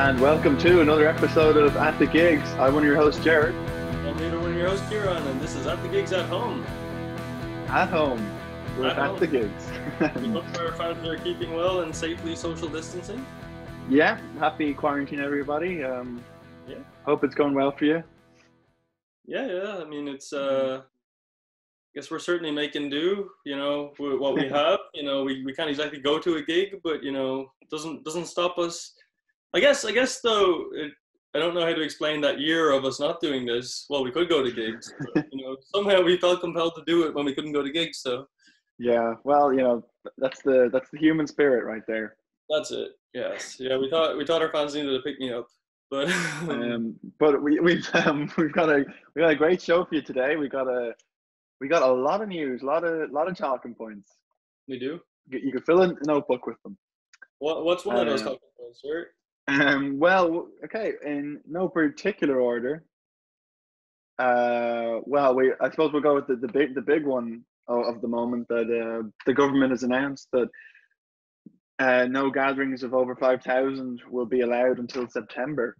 And welcome to another episode of At the Gigs. I'm one of your hosts, Jared. I'm later one of your hosts, Kieran, and this is At the Gigs at Home. At home. We're at the gigs. We hope our fans are keeping well and safely social distancing. Yeah, happy quarantine, everybody. Yeah. Hope it's going well for you. Yeah. I mean, it's, I guess we're certainly making do, with what we have. We can't exactly go to a gig, but, it doesn't stop us. I guess though, I don't know how to explain that year of us not doing this. Well, we could go to gigs, but, somehow we felt compelled to do it when we couldn't go to gigs. So yeah, well, that's the human spirit right there. that's it. Yes, yeah. We thought our fans needed to pick me up, but but we've got a great show for you today. We got a lot of news, a lot of talking points. we do. You could fill in a notebook with them. What's one of those talking points, sir? Well, okay, in no particular order. I suppose we'll go with the big one of the moment that the government has announced that no gatherings of over 5,000 will be allowed until September.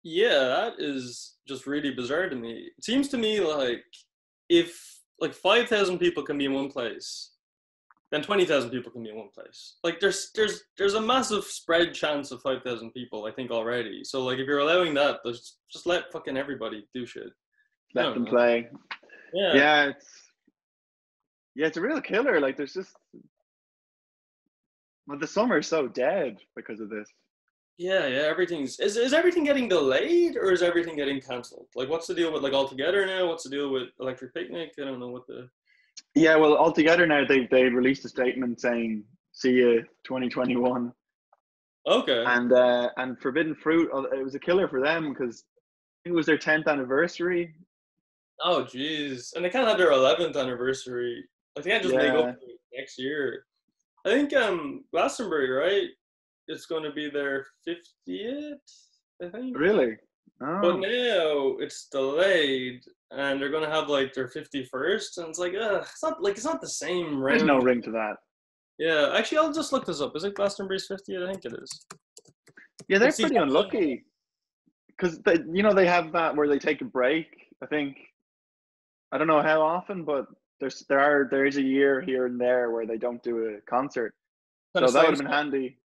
Yeah, that is just really bizarre to me. It seems to me like if 5,000 people can be in one place, then 20,000 people can be in one place. Like there's a massive spread chance of 5,000 people, I think, already. So like if you're allowing that, just let fucking everybody do shit. Let them play. Yeah. It's a real killer. Like there's just, well, the summer's so dead because of this. Yeah. Is everything getting delayed or is everything getting cancelled? Like what's the deal with Altogether now? What's the deal with Electric Picnic? I don't know what the. Yeah, well, Altogether now they released a statement saying see you 2021. Okay. And Forbidden Fruit, it was a killer for them because it was their 10th anniversary. Oh jeez, and they can't have their 11th anniversary. Like they can't just make up for it next year. I think Glastonbury, right? It's going to be their 50th, I think. Really? Oh. But now it's delayed, and they're going to have like their 51st, and it's like, it's not the same ring. There's no ring to that. Yeah, actually, I'll just look this up. Is it Glastonbury's 50th? I think it is. Yeah, they're pretty unlucky because they have that where they take a break. I think I don't know how often, but there is a year here and there where they don't do a concert. So that would have been handy.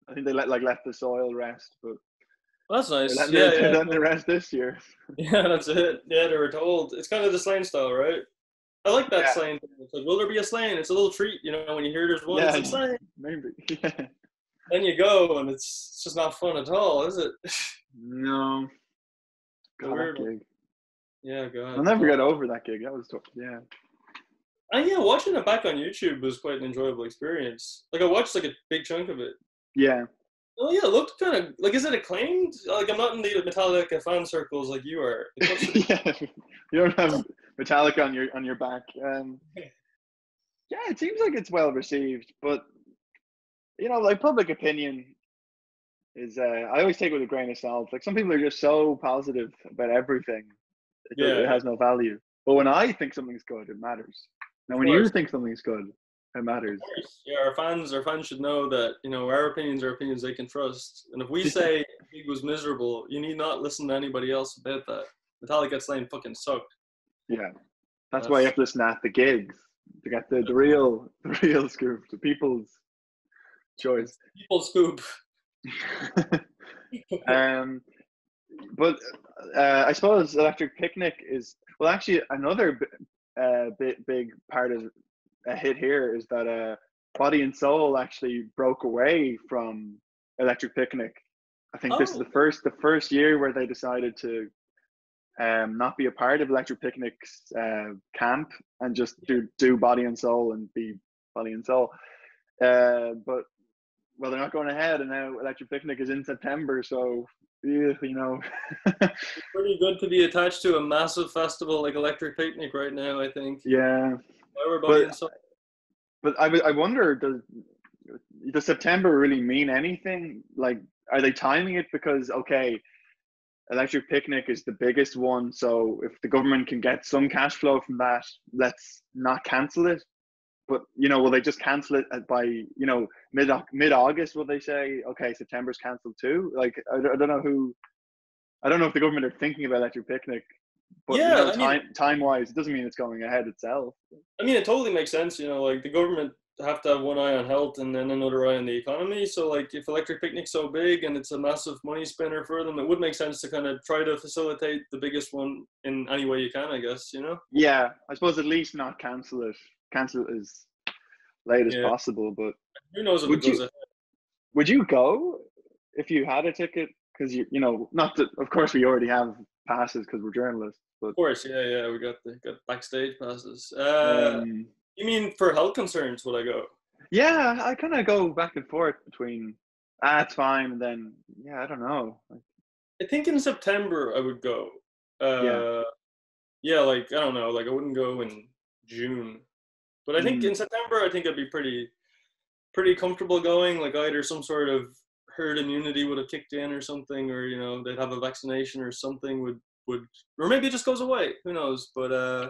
I think they left the soil rest, but well, that's nice. They're letting the rest this year. Yeah, that's it. Yeah, they were told. It's kind of the Slane style, right? I like that Slane thing. It's like, will there be a Slane? It's a little treat, when you hear there's one. It's a Slane. Maybe. Yeah. Then you go, and it's just not fun at all, is it? No. God, that gig. Yeah, God. I'll never get over that gig. That was tough. Yeah. And yeah, watching it back on YouTube was quite an enjoyable experience. Like I watched a big chunk of it. Yeah. Oh yeah, it looked kind of is it acclaimed? Like I'm not in the Metallica fan circles like you are. Yeah, you don't have Metallica on your back. Yeah, it seems like it's well received, but public opinion is. I always take it with a grain of salt. Like some people are just so positive about everything. It has no value. But when I think something's good, it matters. Now, when you think something's good, it matters. Yeah, our fans should know that our opinions are opinions they can trust. And if we say the gig was miserable, you need not listen to anybody else about that. Metallica Slane fucking sucked. Yeah, that's why you have to listen at the gigs to get the real scoop, the people's choice. People's scoop. But I suppose Electric Picnic is actually another big part of a hit here is that Body and Soul actually broke away from Electric Picnic. I think this is the first year where they decided to not be a part of Electric Picnic's camp and just do Body and Soul and be Body and Soul. But they're not going ahead, and now Electric Picnic is in September, so it's pretty good to be attached to a massive festival like Electric Picnic right now, I think. Yeah. But I wonder, does September really mean anything? Like, are they timing it because, okay, Electric Picnic is the biggest one, so if the government can get some cash flow from that, let's not cancel it? but will they just cancel it by mid August? Will they say, okay, September's cancelled too? Like I don't know who. I don't know if the government are thinking about Electric Picnic, but Yeah, I mean, time wise, it doesn't mean it's going ahead itself. it totally makes sense. Like the government have to have one eye on health and then another eye on the economy. So like if Electric Picnic's so big and it's a massive money spinner for them, it would make sense to kind of try to facilitate the biggest one in any way you can, I guess, Yeah, I suppose at least not cancel it. Cancel it as late as Yeah. possible. But Who knows if it would goes you ahead. would you go if you had a ticket? Because not that of course we already have passes because we're journalists. But Of course, yeah, we got backstage passes. um, You mean for health concerns would I go? yeah, I kind of go back and forth between it's fine, and then yeah, I don't know. I think in September I would go. Yeah. Yeah, like I don't know, like I wouldn't go in June. But I think Mm, in September I think I'd be pretty comfortable going, like either some sort of herd immunity would have kicked in or something, or they'd have a vaccination or something would or maybe it just goes away. Who knows? But yeah,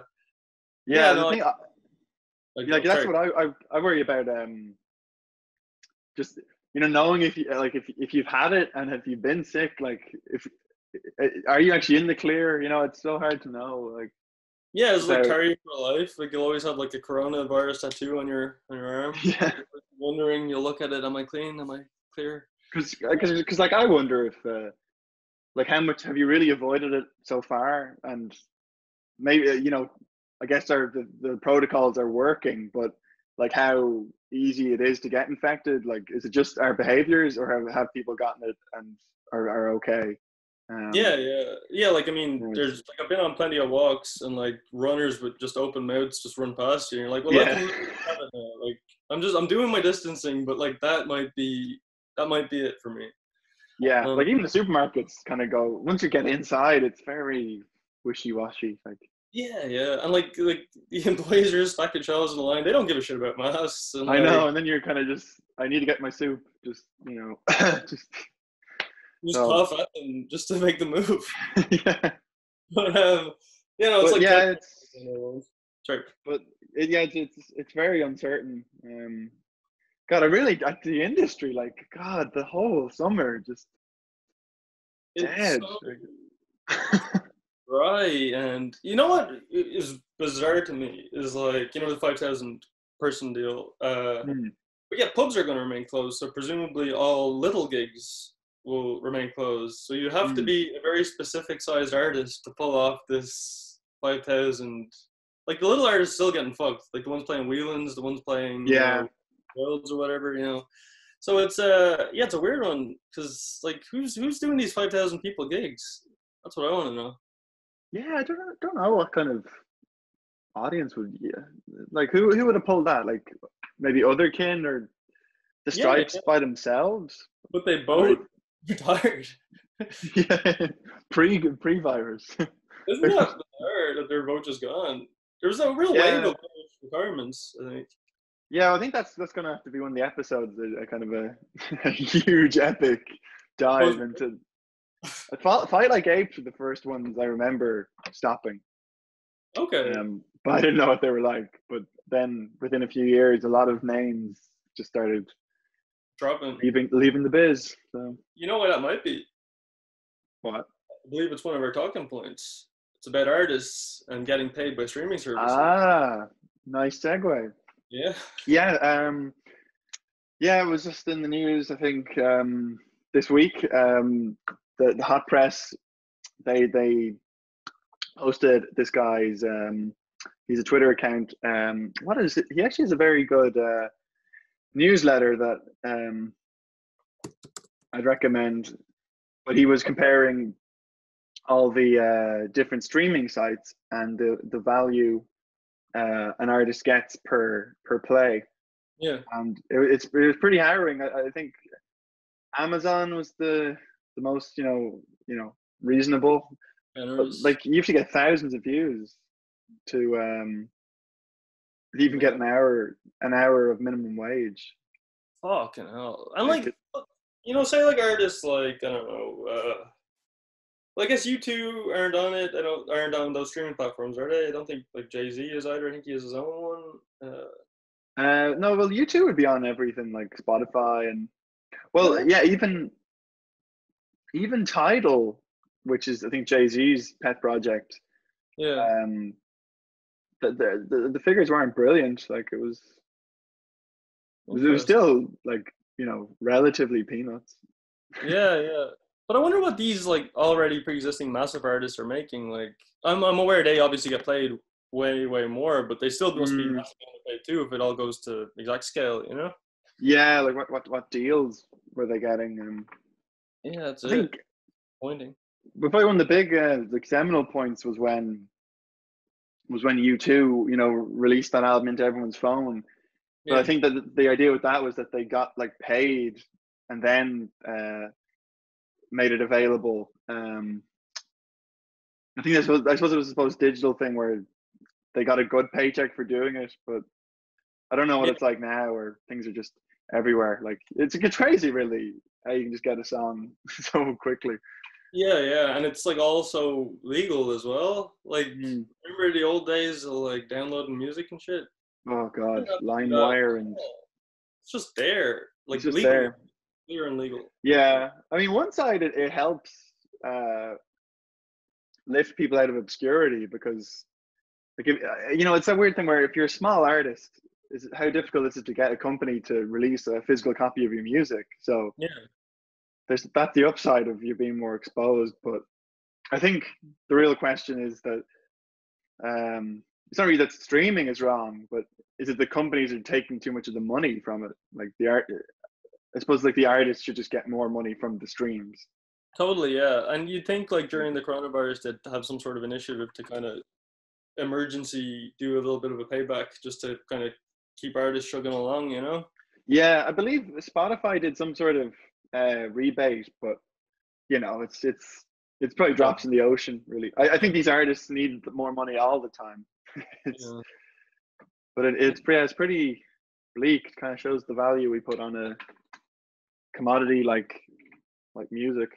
yeah, the no, thing, I'd like go. that's Sorry. what I worry about. Just knowing if you if you've had it and have you been sick, like if are you actually in the clear? It's so hard to know. Like Yeah, it's like without carry for life. Like you'll always have like a coronavirus tattoo on your arm. yeah, Wondering, you'll look at it. Am I clean? Am I clear? because like I wonder if like how much have you really avoided it so far, and maybe I guess the protocols are working, but like how easy it is to get infected. Like is it just our behaviors, or have people gotten it and are okay? Yeah, Um, yeah. Like I mean, yes. there's like I've been on plenty of walks and like runners with just open mouths just run past you. And you're like, well, I Yeah. can literally have it now. Like I'm doing my distancing, but like that might be it for me. Yeah, Um, like even the supermarkets kind of go once you get inside, it's very wishy-washy. Like yeah, and like the employees are just stacking shelves in the line. They don't give a shit about masks and I know, like and then you're kind of just I need to get my soup, just just just so cough at them just to make the move. yeah. But it's But like 20. yeah, Sorry. yeah, it's very uncertain. God, I really the industry, like God, the whole summer just It's dead. so right, and you know what is bizarre to me is like the 5,000 person deal. Hmm. But yeah, pubs are going to remain closed, so presumably all little gigs will remain closed. So you have to Hmm. be a very specific sized artist to pull off this 5,000. Like the little artists still getting fucked. Like the ones playing Whelan's, the ones playing Yeah, Worlds or whatever. So it's yeah, it's a weird one because like who's doing these 5,000 people gigs? That's what I want to know. yeah. I don't know what kind of audience would like who would have pulled that? Like maybe Otherkin or the Yeah, Stripes by themselves. but they Right? both retired. Yeah, pre-virus. Isn't that bizarre that their vote is gone? There's a real wave Yeah, of retirements, I think. yeah. I think that's gonna have to be one of the episodes. A kind of a huge epic dive Post- into Fight Like Apes were the first ones I remember stopping. okay, But I didn't know what they were like. But then within a few years, a lot of names just started dropping. leaving the biz. So You know what that might be? what? I believe it's one of our talking points. It's about artists and getting paid by streaming services. Ah, nice segue. Yeah. Yeah, yeah, it was just in the news. I think this week, the hot press they posted this guy's. He's a Twitter account. What is it? He actually has a very good newsletter that I'd recommend. But he was comparing all the different streaming sites and the value an artist gets per play, Yeah. and it was pretty harrowing. I think Amazon was the most reasonable, but Generous. like you have to get thousands of views to even get Yeah. an hour of minimum wage. Fucking hell. And Like like, say like artists like I don't know. Well, I guess you two aren't on it. I don't aren't on those streaming platforms, are they? I don't think like Jay-Z is either. I think he has his own one. No, well, U2 would be on everything like Spotify and Oh, well, yeah, even Tidal, which is I think Jay Z's pet project. yeah. Um, the figures weren't brilliant. Like it was Interesting. still like relatively peanuts. Yeah, yeah. But I wonder what these like already pre-existing massive artists are making. Like, I'm aware they obviously get played way more, but they still must be Mm, massively underpaid too if it all goes to exact scale. You know? yeah, like what deals were they getting? Yeah, that's I it. think Pointing. probably one of the big like seminal points was when U2 released that album into everyone's phone. But I Yeah. think that the idea with that was that they got like paid and then made it available. I suppose it was supposed digital thing where they got a good paycheck for doing it, but I don't know what Yeah, it's like now where things are just everywhere. Like it's crazy, really, how you can just get a song so quickly. yeah, and it's like also legal as well. Like, Mm. remember the old days of like downloading music and shit? Oh You God, don't have to do that LimeWire, at and all. It's just there, it's like just legally, there. clear and legal. Yeah, I mean, one side it helps uh, lift people out of obscurity because, like, it's a weird thing where if you're a small artist, how difficult is it to get a company to release a physical copy of your music? So Yeah. that's the upside of you being more exposed. But I think the real question is that it's not really that streaming is wrong, but is it the companies are taking too much of the money from it? Like the art, I suppose, like the artists should just get more money from the streams. Totally, yeah. And you'd think like during the coronavirus they'd have some sort of initiative to kind of emergency do a little bit of a payback just to kind of keep artists chugging along, you know? Yeah, I believe Spotify did some sort of rebate, but it's probably Yeah. drops in the ocean, really. I think these artists need more money all the time. it's Yeah. but it's pretty bleak. It kind of shows the value we put on a commodity like music.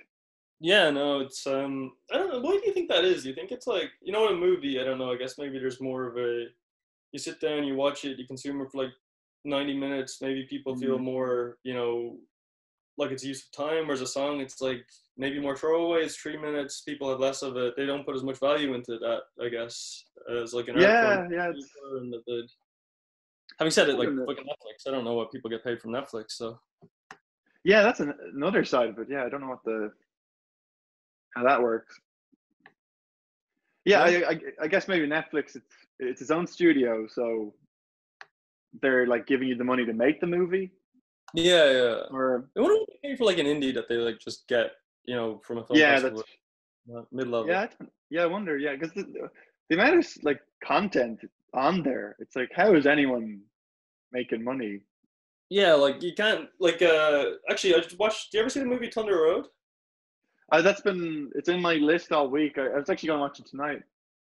Yeah, no, it's I don't know, why do you think that is? Do you think it's like, you know, in a movie, I don't know, I guess maybe there's more of a, you sit down, you watch it, you consume it for like 90 minutes, maybe people feel Mm. more, like it's use of time, whereas a song, it's like maybe more throwaways, 3 minutes, people have less of it. They don't put as much value into that, I guess, as like an art form. Yeah, yeah, it's And having said it, I like don't know. fucking Netflix, I don't know what people get paid from Netflix, so Yeah, that's another side of it. Yeah, I don't know how that works. Yeah, yeah. I guess maybe Netflix it's its own studio, so they're like giving you the money to make the movie, Yeah, yeah. or I wonder what they pay for like an indie that they like just get, from a film yeah, that's festival, mid yeah, level. yeah. I wonder, yeah, because the amount of like content on there, it's like how is anyone making money? Yeah, like you can't like actually I just watched, do you ever see the movie Thunder Road? It's in my list all week. I was actually gonna watch it tonight.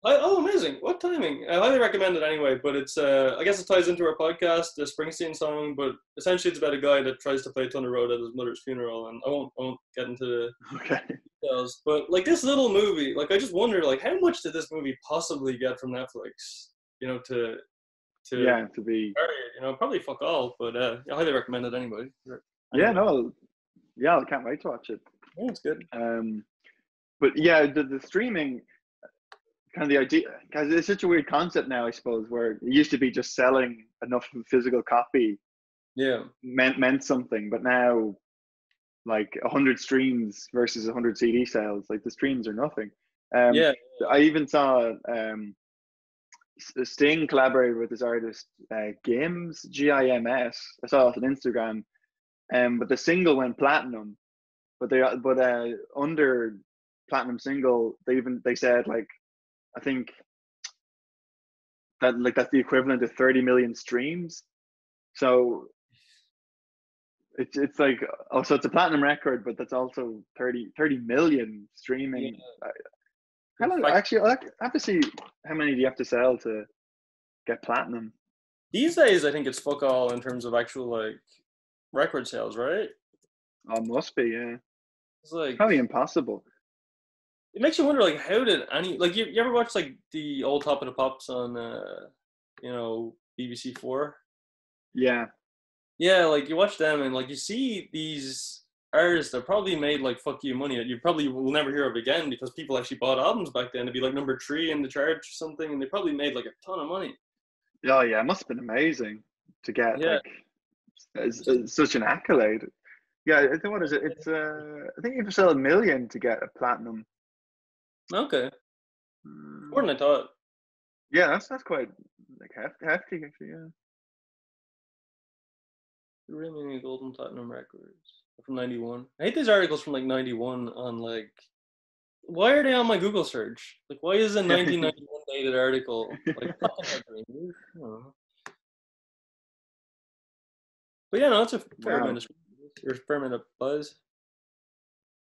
Oh, amazing! What timing? I highly recommend it anyway. But it's, I guess it ties into our podcast, the Springsteen song. But essentially, it's about a guy that tries to play Thunder Road at his mother's funeral, and I won't get into the Okay. details. But like this little movie, like I just wonder, like how much did this movie possibly get from Netflix? To Yeah, to be. bury it, probably fuck all. But I highly recommend it anyway. Yeah, Anyway, no, yeah, I can't wait to watch it. yeah, it's good. Um, but yeah, the streaming kind of the idea because it's such a weird concept now, I suppose, where it used to be just selling enough of a physical copy Yeah, meant something, but now like 100 streams versus 100 CD sales, like the streams are nothing. Um, yeah, I even saw Sting collaborated with this artist, Gims, Gims. I saw it on Instagram, but the single went platinum. But under platinum single, they said like I think that like that's the equivalent of 30 million streams. So it's like so it's a platinum record, but that's also 30 million yeah. streaming. How The long fact actually? I have to see how many do you have to sell to get platinum. these days, I think it's fuck all in terms of actual like record sales, right? Oh, must be, yeah. It's like Probably impossible. it makes you wonder, like, how did any like you ever watch like the old Top of the Pops on BBC Four? Yeah. Yeah, like you watch them and like you see these artists that probably made like fuck you money that you probably will never hear of again because people actually bought albums back then to be like number 3 in the charts or something, and they probably made like a ton of money. Oh yeah, it must have been amazing to get Yeah. like such an accolade. Yeah, I think what is it? It's I think you have to sell 1 million to get a platinum. Okay. More Mm, than I thought. yeah, that's quite like hefty actually. Yeah. Really many gold and platinum records from '91. I hate these articles from like '91 on like. Why are they on my Google search? Like, why is a Yeah. 1991 dated article like fucking ugly? I don't know. But yeah, no, it's a fair amount Wow. of or fair amount of buzz.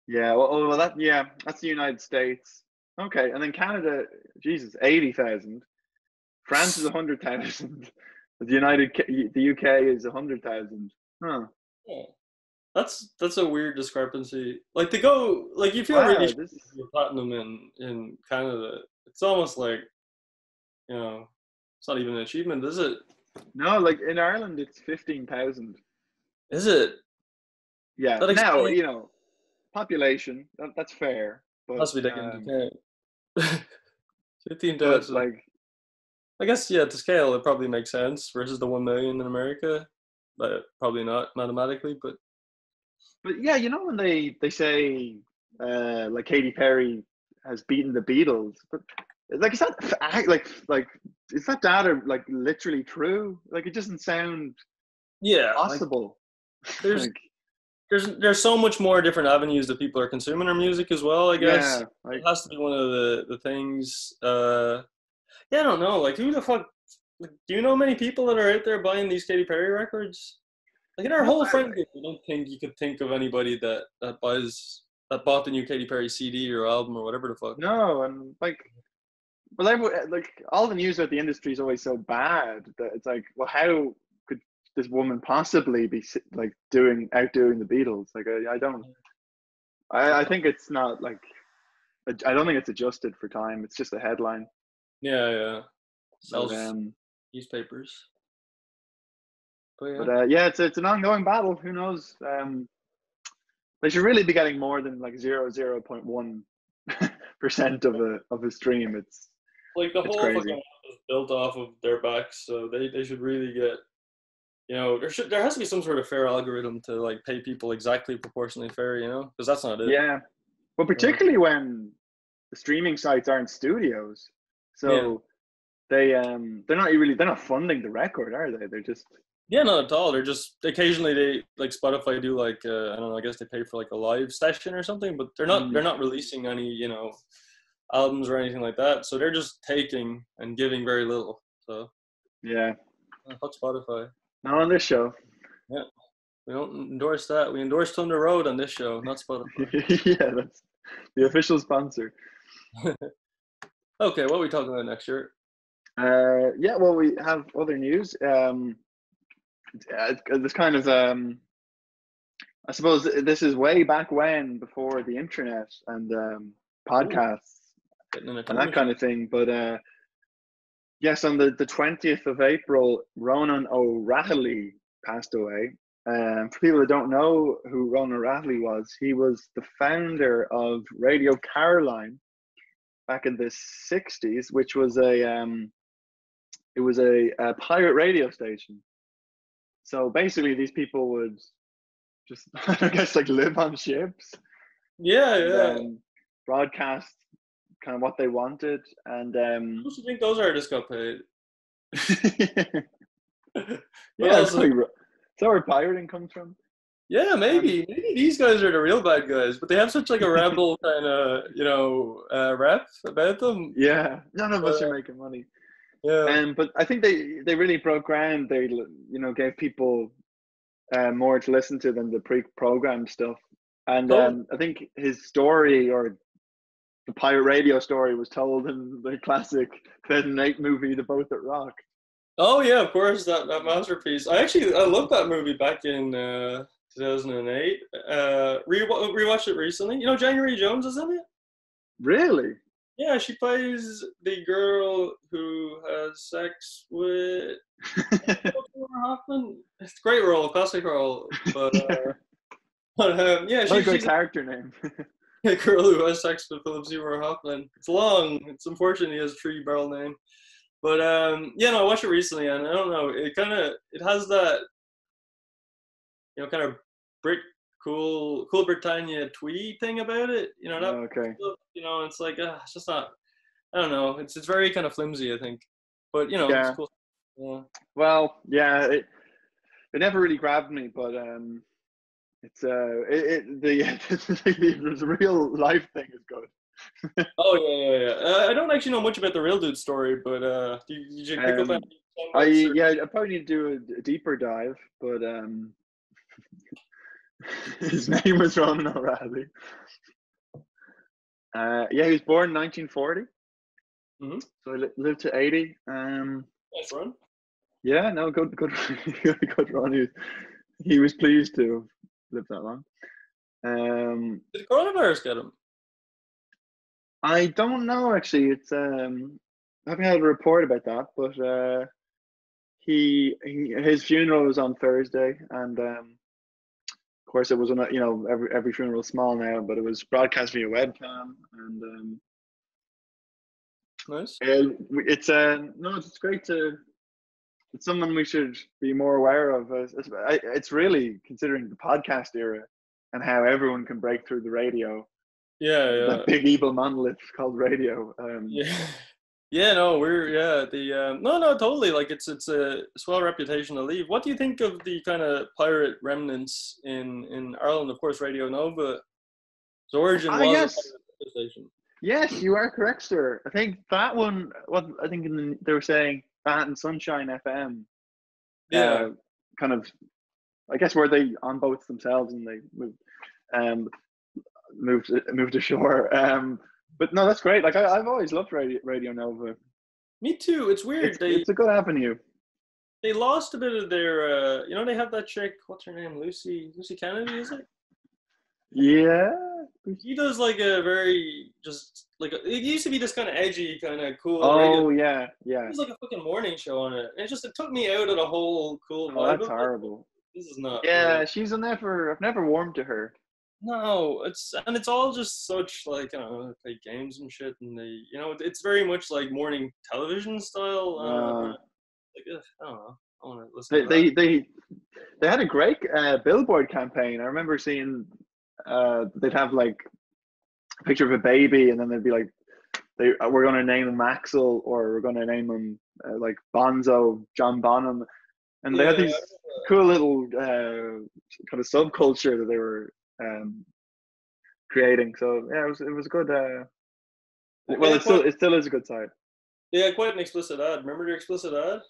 Yeah. Well, that's the United States. Okay, and then Canada, Jesus, 80,000. France is 100,000. The UK is 100,000. Huh. Yeah. That's a weird discrepancy. Like to go like you feel really Wow. shitty if you're platinum in Canada. It's almost like, you know, it's not even an achievement, is it? No, like in Ireland, it's 15,000. Is it? Yeah. That Now, explains population, that's fair. But must be taken into account. but 15,000. like, I guess yeah, to scale it probably makes sense versus the 1 million in America. But probably not mathematically, but but yeah, when they say like Katy Perry has beaten the Beatles, but like is that like is that data like literally true? Like it doesn't sound yeah, like possible. there's Like there's so much more different avenues that people are consuming our music as well, I guess. yeah, It like has to be one of the things. Yeah, I don't know. Like, who the fuck? Like, do you know many people that are out there buying these Katy Perry records? Like in our no, whole friend group, I don't think you could think of anybody that bought the new Katy Perry CD or album or whatever the fuck. no, and like well, like all the news about the industry is always so bad that it's like, well, how could this woman possibly be like outdoing the Beatles? Like, I don't. I think it's not like. I don't think it's adjusted for time. It's just a headline. Yeah, yeah. But Sells newspapers. But yeah. yeah, it's an ongoing battle. Who knows? They should really be getting more than like 0.1% of a stream. Like the It's whole fucking crazy. app is built off of their backs, so they should really get, there has to be some sort of fair algorithm to like pay people exactly proportionally fair, because that's not it. Yeah, but Yeah. particularly when the streaming sites aren't studios, Yeah. so they're not funding the record, are they? They're just Yeah, not at all. They're just occasionally they like Spotify do like I don't know, I guess they pay for like a live session or something, but they're not mm, they're not releasing any, albums or anything like that. So they're just taking and giving very little. So yeah. fuck Spotify. Not on this show. Yeah. We don't endorse that. We endorse Thunder Road on this show, not Spotify. Yeah, that's the official sponsor. Okay, what are we talking about next year? Yeah, well, we have other news. This kind of I suppose this is way back when, before the internet and Ooh, podcasts getting in a and time that kind machine. of thing. But yes, on the 20th of April, Ronan O'Rahilly passed away. For people that don't know who Ronan O'Rahilly was, he was the founder of Radio Caroline back in the 60s, which was a pirate radio station. So basically, these people would just, I guess, like live on ships Yeah, and yeah. broadcast kind of what they wanted. And Who do you think those artists got paid? But yeah, it's also, like is that where pirating comes from? yeah, Um, maybe these guys are the real bad guys, but they have such like a rebel kind of, rep about them. yeah, none of us are Uh, making money. yeah. But I think they really broke ground. They gave people more to listen to than the pre-programmed stuff. And Oh, I think his story, or the pirate radio story, was told in the classic 2008 movie, The Boat That Rocked. oh yeah, of course that masterpiece. I loved that movie back in 2008. Rewatched it recently. You know, January Jones is in it. Really? Yeah, she plays the girl who has sex with Hoffman. It's a great role, classic role. But Yeah. yeah, What a great she's character name. a girl who has sex with Philip Seymour Hoffman. It's long. It's unfortunate he has a tree barrel name. But yeah, no, I watched it recently, and I don't know. It has that kind of Brit cool Britannia twee thing about it. That Okay. it's like it's just not. I don't know. It's very kind of flimsy, I think. But it's Yeah. cool. Yeah. Well, yeah, it never really grabbed me, but it's the real life thing is good. Oh yeah. I don't actually know much about the real dude story, but did you pick up any Um, bits or? I probably need to do a deeper dive, but his name was Ronan O'Reilly. Yeah, he was born in 1940, Mm-hmm. so he lived to 80. Nice run. Yeah, no, good, good run. He was pleased to live that long. Did coronavirus get him? I don't know actually. It's I haven't had a report about that, but his funeral was on Thursday, and of course it was on every funeral is small now, but it was broadcast via webcam, and Nice. it's no, it's great to. It's someone we should be more aware of. It's really considering the podcast era and how everyone can break through the radio, Yeah. that big evil monolith called radio. Yeah. Yeah, no, no, totally. Like it's a swell reputation to leave. What do you think of the kind of pirate remnants in Ireland? Of course, Radio Nova. Its origin I was a guess pirate station. yes, you are correct, sir. I think that one. What I think they were saying that and Sunshine FM, Yeah, kind of. I guess were they on boats themselves and they um, moved ashore. But no, that's great. Like I've always loved Radio Nova. me too. It's weird. It's a good avenue. They lost a bit of their. They have that chick. What's her name? Lucy Kennedy, is it? Yeah. He does like a very just like it used to be this kind of edgy, kind of cool radio. Oh yeah, yeah. There's like a fucking morning show on it. And it took me out of the whole cool Oh, vibe that's of it. horrible. This is not. Yeah, she's a never. I've never warmed to her. No, it's all just such like they play games and shit, and it's very much like morning television style. Like I don't know. I want to listen to that. They had a great billboard campaign. I remember seeing they'd have like a picture of a baby, and then they'd be like, we're going to name him Axel, or we're going to name him like Bonzo, John Bonham, and they had these cool little kind of subculture that they were creating. So yeah, it was a good. Well, it still is a good side. Yeah, quite an explicit ad. Remember the explicit ad?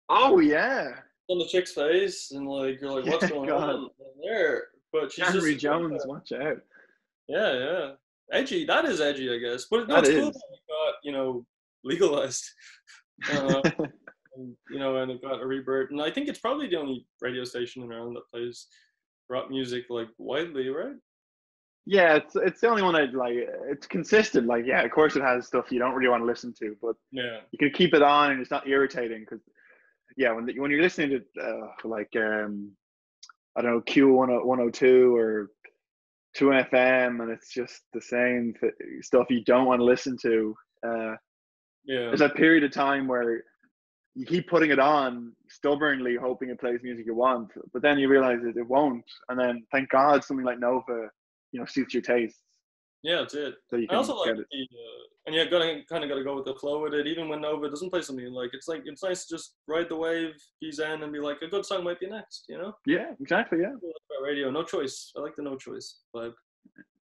Oh yeah. On the chick's face, and like you're like, what's going on there? But she's Henry Jones, watch out. Yeah. Edgy. That is edgy, I guess. But no, it's cool that it got, legalized. And it got a rebirth. And I think it's probably the only radio station in Ireland that plays rock music like widely, right? Yeah, it's the only one I'd like. It's consistent. Like, yeah, of course it has stuff you don't really want to listen to, but yeah, you can keep it on and it's not irritating. Because yeah, when you're listening to I don't know, Q102 or 2FM, and it's just the same stuff you don't want to listen to. There's that period of time where you keep putting it on stubbornly, hoping it plays music you want, but then you realize it won't, and then thank God something like Nova, suits your tastes. Yeah, that's it. So you can I also like it. And you gotta go with the flow with it. Even when Nova doesn't play something you like, it's nice to just ride the wave, ease in, and be like, a good song might be next. Yeah, exactly. Yeah. Radio, no choice. I like the no choice vibe.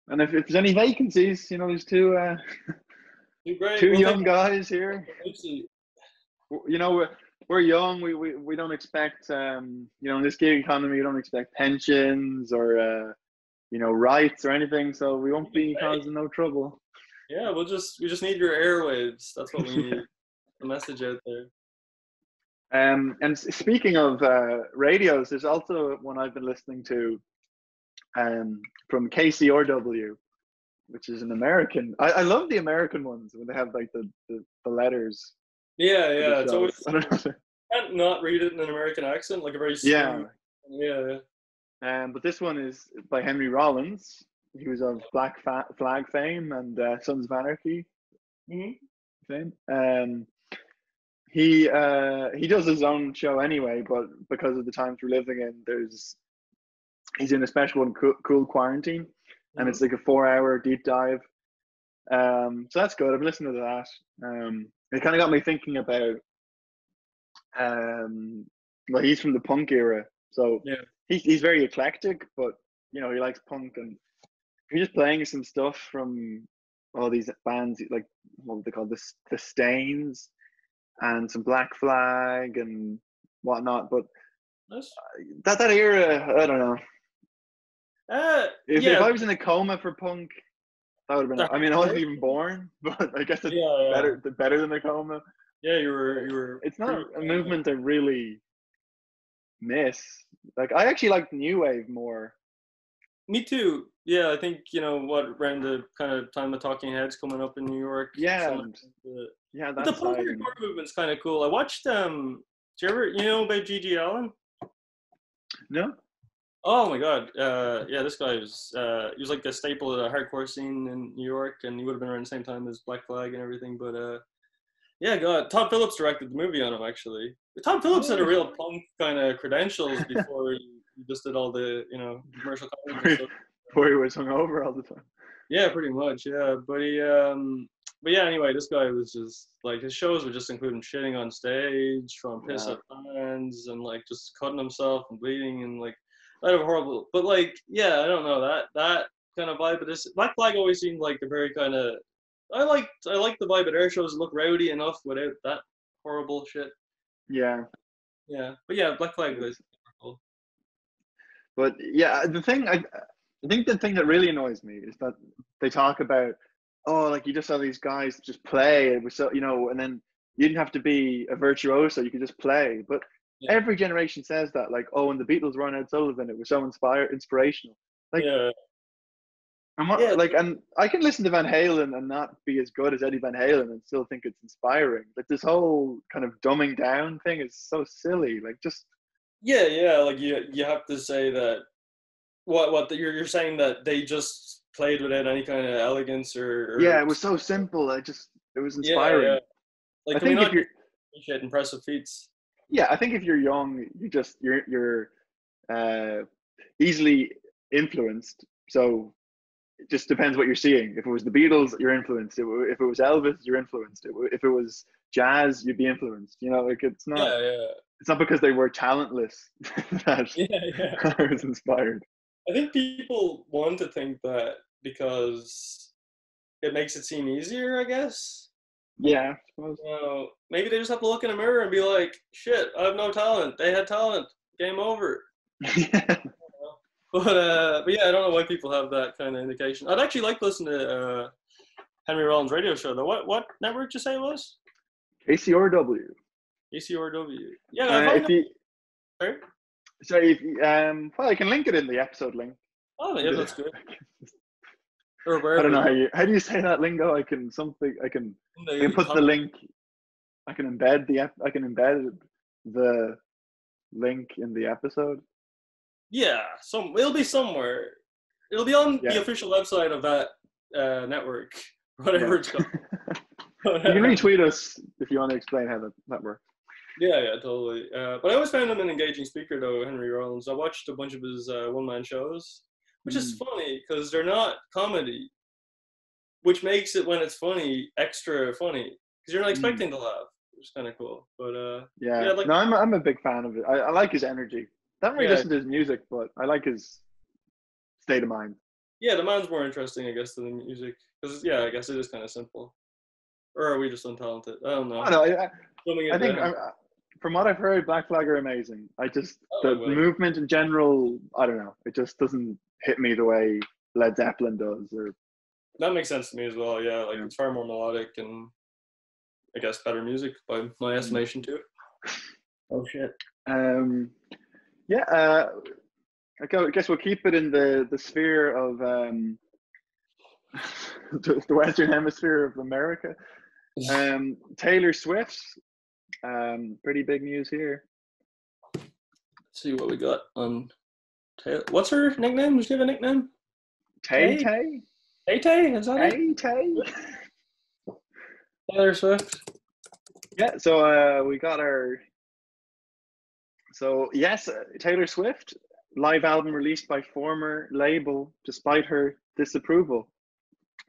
And if there's any vacancies, there's two young guys here. We're young. We don't expect in this gig economy, we don't expect pensions or rights or anything, so we won't be causing no trouble. Yeah, we just need your airwaves. That's what we need. The message out there. And speaking of radios, there's also one I've been listening to from KCRW, which is an American. I love the American ones when they have like the letters Yeah, for the yeah. It's always shows. I don't know. can't not read it in an American accent, like a very Yeah, smooth. Yeah, but this one is by Henry Rollins. He was of Black Flag fame and Sons of Anarchy yeah. fame. He does his own show anyway, but because of the times we're living in, he's in a special one, Cool Quarantine, and Hmm. it's like a 4-hour deep dive. So that's good. I've listened to that. It kind of got me thinking about. Well, he's from the punk era, so Yeah. he's very eclectic, but he likes punk, and he's just playing some stuff from all these bands, like what would they call this, the Stains, and some Black Flag and whatnot. But Nice. that era, I don't know. If Yeah. I was in a coma for punk, that would have been. The I mean, I wasn't hardcore. even born, but I guess it's Yeah, yeah. better than a coma. Yeah, you were It's not pretty, a movement I really miss. Like, I actually like new wave more. me too. Yeah, I think what around the kind of time of Talking Heads coming up in New York. Yeah, Something and like that. yeah, But the that punk side. And hardcore movement's kind of cool. I watched. Do you ever about G.G. Allen? no, Oh my God. Yeah, this guy was he was like a staple of the hardcore scene in New York, and he would have been around the same time as Black Flag and everything. But yeah, God, Todd Phillips directed the movie on him actually. Todd Phillips had a real punk kind of credentials before he just did all the commercial comedies and stuff. before he was hungover all the time. Yeah, pretty much. Yeah, but yeah. Anyway, this guy was just like his shows would just include him shitting on stage, throwing piss Yeah. at fans, and like just cutting himself and bleeding and like kind of horrible. But like, yeah, I don't know that kind of vibe. But this Black Flag always seemed like a very kind of I liked the vibe of their shows. Look rowdy enough without that horrible shit. Yeah. Yeah, but yeah, Black Flag was cool. But yeah, I think the thing that really annoys me is that they talk about, oh, like you just saw these guys just play. It was so, and then you didn't have to be a virtuoso, you could just play. But Yeah, every generation says that, like, oh, when the Beatles were on Ed Sullivan, it was so inspirational. Like, yeah, yeah. and I can listen to Van Halen and not be as good as Eddie Van Halen and still think it's inspiring. Like, this whole kind of dumbing down thing is so silly. Like, just Yeah, yeah, like you have to say that you're saying that they just played without any kind of elegance yeah, or it was so simple. It was yeah, yeah. inspiring. Like I can we think if not you're just appreciate impressive feats? Yeah, I think if you're young, you're uh, easily influenced. So it just depends what you're seeing. If it was the Beatles, you're influenced. If it was Elvis, you're influenced. If it was jazz, you'd be influenced. Like Yeah, yeah. it's not because they were talentless that Yeah, yeah. I was inspired. I think people want to think that because it makes it seem easier, I guess. Yeah, I suppose. Maybe they just have to look in a mirror and be like, shit, I have no talent. They had talent. Game over. Yeah. But yeah, I don't know why people have that kind of indication. I'd actually like to listen to Henry Rollins' radio show though. What network did you say it was? KCRW. ACRW. Yeah, I If find you it. sorry, if well, I can link it in the episode link. Oh, yeah, that's good. Or I wherever. don't know how do you say that lingo. I can put the link. I can embed the link in the episode. Yeah, it'll be somewhere. It'll be on Yeah. the official website of that network, whatever it's called. You can retweet us if you want to explain how that works. Yeah, totally. But I always found him an engaging speaker, though, Henry Rollins. I watched a bunch of his one-man shows, which is funny because they're not comedy, which makes it, when it's funny, extra funny because you're not expecting to laugh, which is kind of cool. But yeah, like, no, I'm a big fan of it. I like his energy. I don't really yeah, listen to his music, but I like his state of mind. yeah, the man's more interesting, I guess, than the music because yeah, I guess it is kind of simple. Or are we just untalented? I don't know. I don't know. I think from what I've heard, Black Flag are amazing. The movement in general, I don't know. It just doesn't hit me the way Led Zeppelin does. Or that makes sense to me as well. Yeah, like it's far more melodic and I guess better music by my estimation too. Oh shit. Yeah. I guess we'll keep it in the sphere of the Western Hemisphere of America. Taylor Swift, pretty big news here. Let's see what we got on Taylor. What's her nickname? Does she have a nickname? Tay Tay? Tay Tay? Is that Tay it? Tay? Taylor Swift. Yeah, so we got our. So, yes, Taylor Swift, live album released by former label despite her disapproval.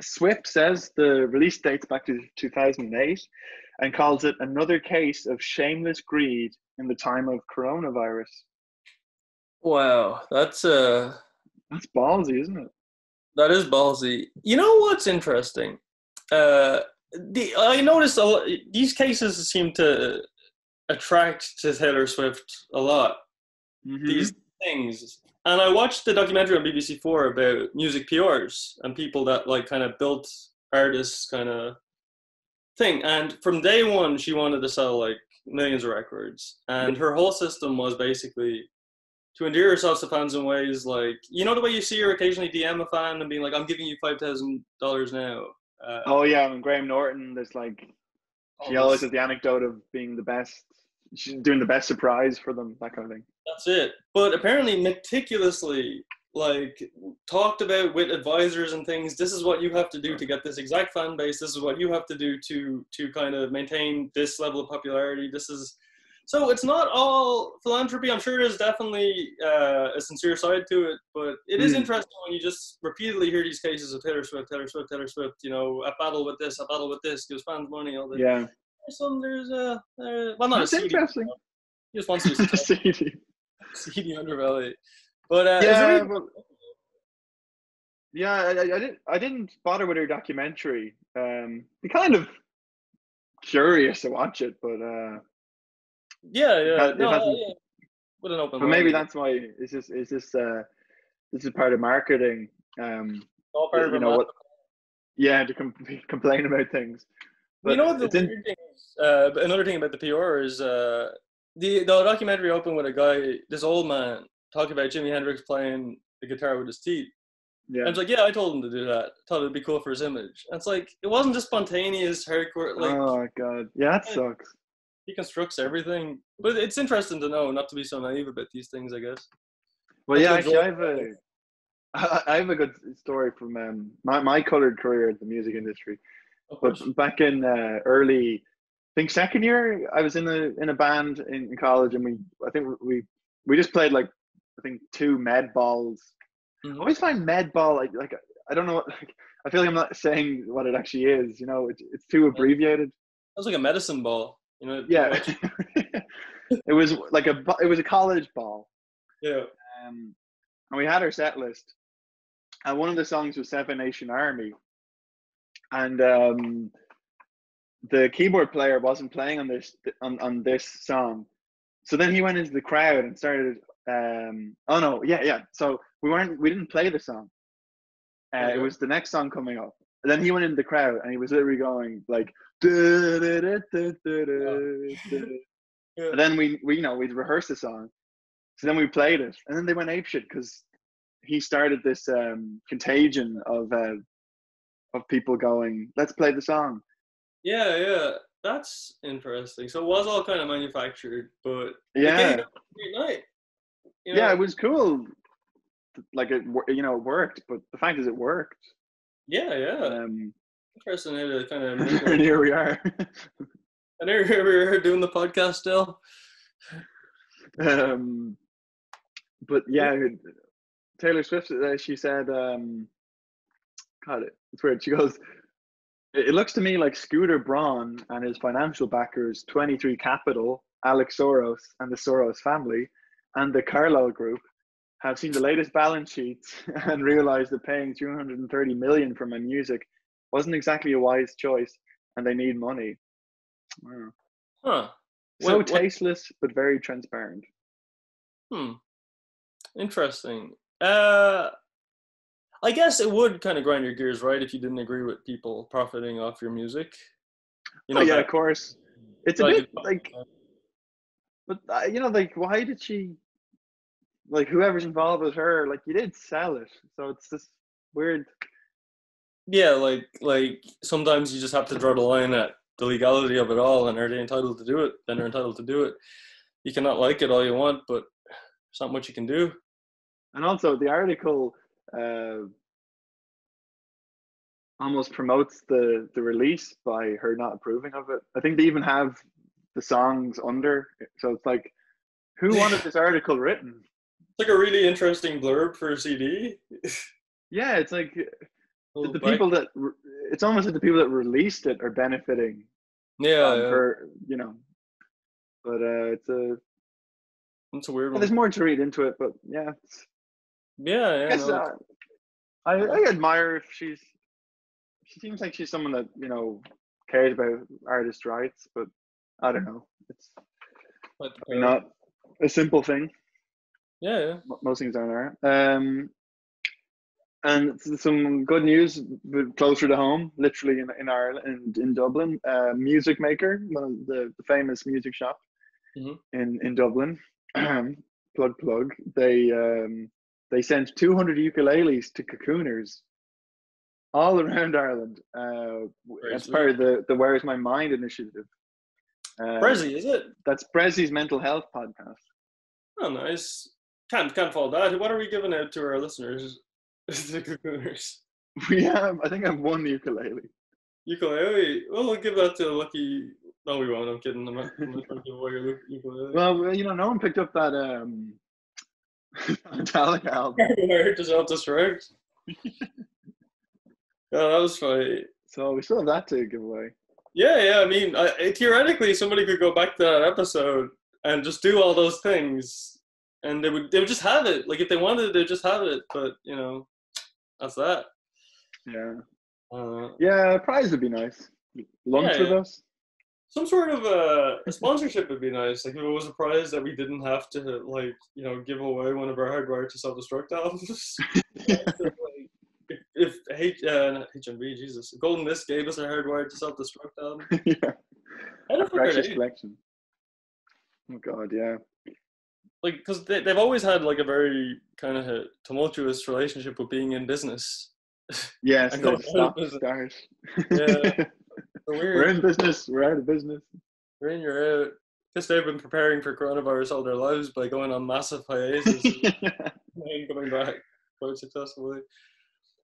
Swift says the release dates back to 2008 and calls it another case of shameless greed in the time of coronavirus. Wow, that's ballsy, isn't it? That is ballsy. You know what's interesting? I noticed these cases seem to attract to Taylor Swift a lot. Mm-hmm. These things. And I watched the documentary on BBC4 about music PRs and people that like kind of built artists kind of thing. And from day one, she wanted to sell like millions of records. And her whole system was basically to endear herself to fans in ways like, you know, the way you see her occasionally DM a fan and being like, I'm giving you $5,000 now. Oh, yeah. And Graham Norton, there's like, she always has the anecdote of being the best. She's doing the best surprise for them, that kind of thing. That's it. But apparently meticulously, like, talked about with advisors and things, this is what you have to do to get this exact fan base. This is what you have to do to kind of maintain this level of popularity. So it's not all philanthropy. I'm sure there's definitely a sincere side to it, but it is interesting when you just repeatedly hear these cases of Taylor Swift, you know, a battle with this, gives fans money, all this. Yeah. Well, not That's a CD. interesting. He just wants to use CD underbelly. But I didn't bother with her documentary. Be kind of curious to watch it, but yeah. With an open but maybe that's why this is part of marketing. All part of what? Yeah, to complain about things. But, you know what the weird thing is? Another thing about the PR is the documentary opened with a guy, this old man, talking about Jimi Hendrix playing the guitar with his teeth. Yeah. And it's like, yeah, I told him to do that. I thought it'd be cool for his image. And it's like, it wasn't just spontaneous, hardcore. Like, oh my god, yeah, that sucks. He constructs everything, but it's interesting to know, not to be so naive about these things, I guess. Well, yeah, actually, I have a good story from my colored career in the music industry. But back in early, I think second year, I was in a band in college, and we just played like I think 2 med balls. Mm-hmm. I always find med ball like I don't know what, I feel like I'm not saying what it actually is. You know, it's too abbreviated. Sounds like a medicine ball. You know. Yeah. It was a college ball. Yeah. And we had our set list, and one of the songs was Seven Nation Army. And the keyboard player wasn't playing on this song, so then he went into the crowd and started. So we didn't play the song. Okay. It was the next song coming up. And then he went into the crowd and he was literally going like. And then we we'd rehearsed the song, so then we played it, and then they went apeshit because he started this contagion of people going, let's play the song. Yeah, that's interesting. So it was all kind of manufactured, but yeah, great night. You know? Yeah, it was cool. Like it worked, but the fact is, it worked. Yeah. Interesting to kind of. And here we are. And here we are doing the podcast still. But yeah, Taylor Swift. She said, God, it's weird. She goes, it looks to me like Scooter Braun and his financial backers, 23 Capital, Alex Soros, and the Soros family, and the Carlyle Group, have seen the latest balance sheets and realized that paying $230 million for my music wasn't exactly a wise choice, and they need money. Wow. Huh. So tasteless, but very transparent. Interesting. I guess it would kind of grind your gears, right, if you didn't agree with people profiting off your music. You know, of course. It's a bit like, but like, why did she, like, whoever's involved with her, like, you did sell it, so it's just weird. Yeah, like sometimes you just have to draw the line at the legality of it all, and are they entitled to do it? Then they're entitled to do it. You cannot like it all you want, but there's not much you can do. And also, the article uh, almost promotes the release by her not approving of it. I think they even have the songs under, so it's like, who wanted this article written? It's like a really interesting blurb for a CD. Yeah, it's like Oh, the back. people that it's almost like the people that released it are benefiting Yeah, from yeah. her, you know. But it's a It's a weird there's one. more to read into it. But yeah, Yeah, I yeah, guess no. I admire if she seems like she's someone that cares about artist rights. But I don't know, it's Quite the probably pair. not a simple thing. Yeah, yeah. Most things aren't. And some good news closer to home, literally in Ireland, in Dublin. Music Maker, one of the famous music shop Hmm. in Dublin. Plug. They sent 200 ukuleles to cocooners all around Ireland Very as part sweet. of the Where's My Mind initiative. Uh, Prezi, is it? that's Brezzy's mental health podcast. Oh, nice. Can't fault that. What are we giving out to our listeners? The cocooners. I think I have one ukulele. Ukulele. Well, we'll give that to lucky. No, we won't. I'm kidding. I'm not trying to give away your ukulele. Well, no one picked up that Metallica album. Where to self-destruct. Yeah, that was funny. So we still have that to give away. Yeah. I mean, theoretically, somebody could go back to that episode and just do all those things, and they would just have it. Like if they wanted, they'd just have it. But that's that. Yeah. Uh, Yeah, a prize would be nice. yeah, Lunch with yeah. us. Some sort of a sponsorship would be nice. Like if it was a prize that we didn't have to give away one of our Hardwired to Self-Destruct albums. Yeah. If not HMV, Jesus, Golden Mist gave us a Hardwired to Self-Destruct album. Yeah. How the A fuck are precious they? collection. Oh God, yeah. Like, because they've always had like a very kind of tumultuous relationship with being in business Yes, and going they've out of stopped, business. start. Yeah, so We're weird. in business. We're out of business. You're in, you're out. Guess they've been preparing for coronavirus all their lives by going on massive hiatus and coming back quite successfully.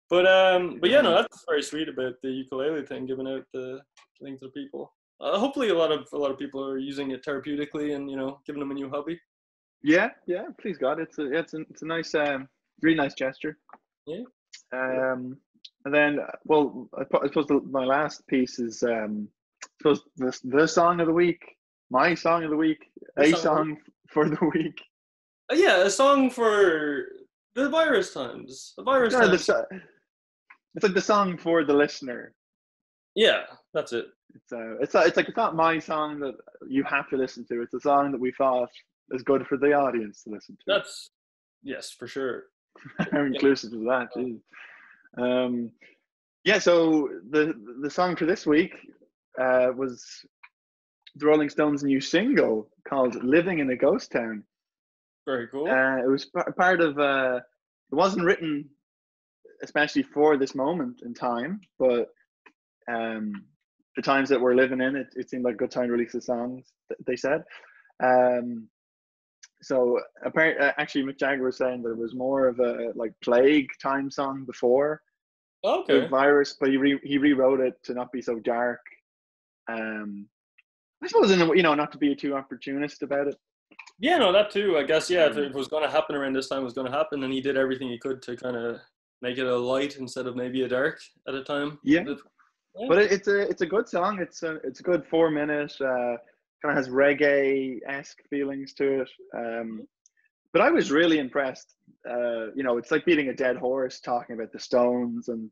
But yeah, no, Yeah. that's very sweet about the ukulele thing, giving out the thing to the people. Hopefully, a lot of people are using it therapeutically and giving them a new hobby. Yeah, yeah. Please God, it's a nice, really nice gesture. Yeah. Um, and then, well, I suppose my last piece is, I suppose the song of the week, my song of the week, This a song, song for the week. yeah, a song for the virus times. The virus No, times. it's like the song for the listener. Yeah, that's it. It's not my song that you have to listen to. It's a song that we thought is good for the audience to listen to. That's yes, for sure. How inclusive is that? Geez. Um, yeah. So the song for this week was the Rolling Stones' new single called "Living in a Ghost Town." Very cool. It was part of. It wasn't written especially for this moment in time, but the times that we're living in, it seemed like a good time to release the songs. They said. Um, so apparently, actually, Mick Jagger was saying that it was more of a like plague time song before the Okay. virus, but he rewrote it to not be so dark. Um, I suppose, not to be too opportunist about it. Yeah, no, that too. I guess yeah, if Um, it was going to happen around this time, it was going to happen, and he did everything he could to kind of make it a light instead of maybe a dark at a time. yeah, Yeah. but it's a good song. It's a good 4 minute. Kind of has reggae esque feelings to it. But I was really impressed. It's like beating a dead horse talking about the Stones and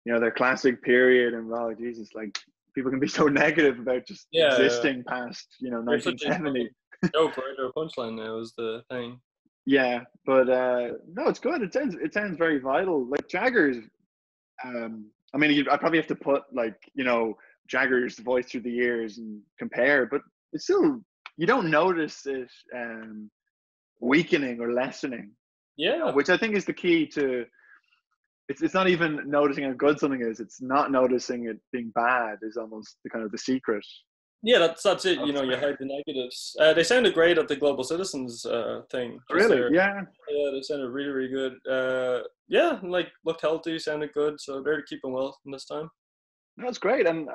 their classic period and oh Jesus, like people can be so negative about just Yeah, yeah. existing past There's such a 1970. joke, right? Or a punchline now is the thing. Yeah, but no, it's good. It sounds very vital. Like Jagger's. I mean, I probably have to put Jagger's voice through the years and compare, but it's still you don't notice it weakening or lessening, Yeah, which I think is the key to it's not even noticing how good something is. It's not noticing it being bad is almost the kind of the secret. Yeah, that's it. You know, you hide the negatives. They sounded great at the Global Citizens thing. Really? There. Yeah. Yeah, they sounded really, really good. Yeah, like looked healthy, sounded good. So they're keeping well in this time. That's great. And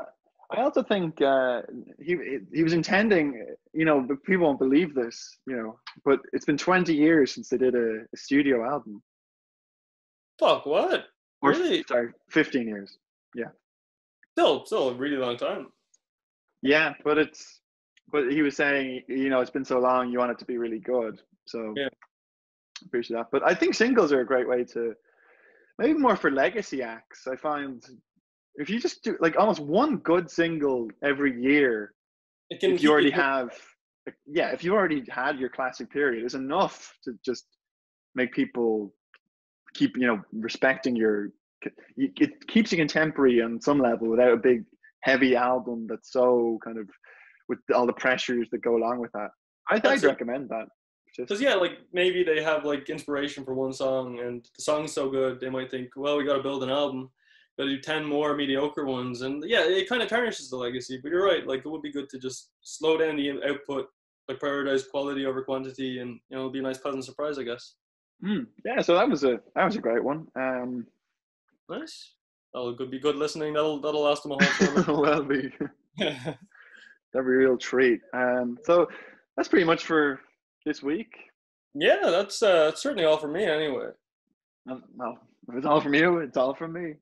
I also think he was intending, you know, but people won't believe this, you know, but it's been 20 years since they did a studio album. Fuck, what? Or, Really? sorry, 15 years. Yeah. Still a really long time. Yeah, but he was saying, you know, it's been so long, you want it to be really good. So Yeah. appreciate that. But I think singles are a great way to, maybe more for legacy acts. I find if you just do like almost one good single every year, It can if you keep already you. have, yeah, if you already had your classic period, is enough to just make people keep, you know, respecting your. It keeps you contemporary on some level without a big heavy album that's so kind of with all the pressures that go along with that. I'd recommend that. Because yeah, like maybe they have like inspiration for one song, and the song's so good they might think, well, we got to build an album, got to do 10 more mediocre ones, and yeah, it kind of tarnishes the legacy. But you're right, like it would be good to just slow down the output, like prioritize quality over quantity, and you know, it'll be a nice pleasant surprise, I guess. Yeah, so that was a great one. Nice. That'll be good listening. That'll last them a whole 4 minutes. Well, that'd be a real treat. So that's pretty much for this week. Yeah, that's certainly all for me anyway. Well, if it's all from you, it's all from me.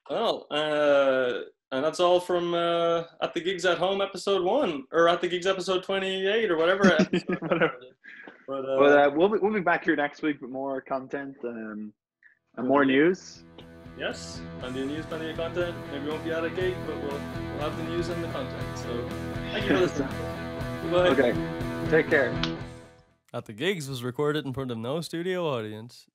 Well, and that's all from At the Gigs at Home episode 1, or At the Gigs episode 28, or whatever. Whatever. But we'll be back here next week with more content and more news. Yes, plenty of news, plenty of content. Maybe we won't be at a gig, but we'll have the news and the content. So thank you for listening. Goodbye. Okay, take care. At the Gigs was recorded in front of no studio audience.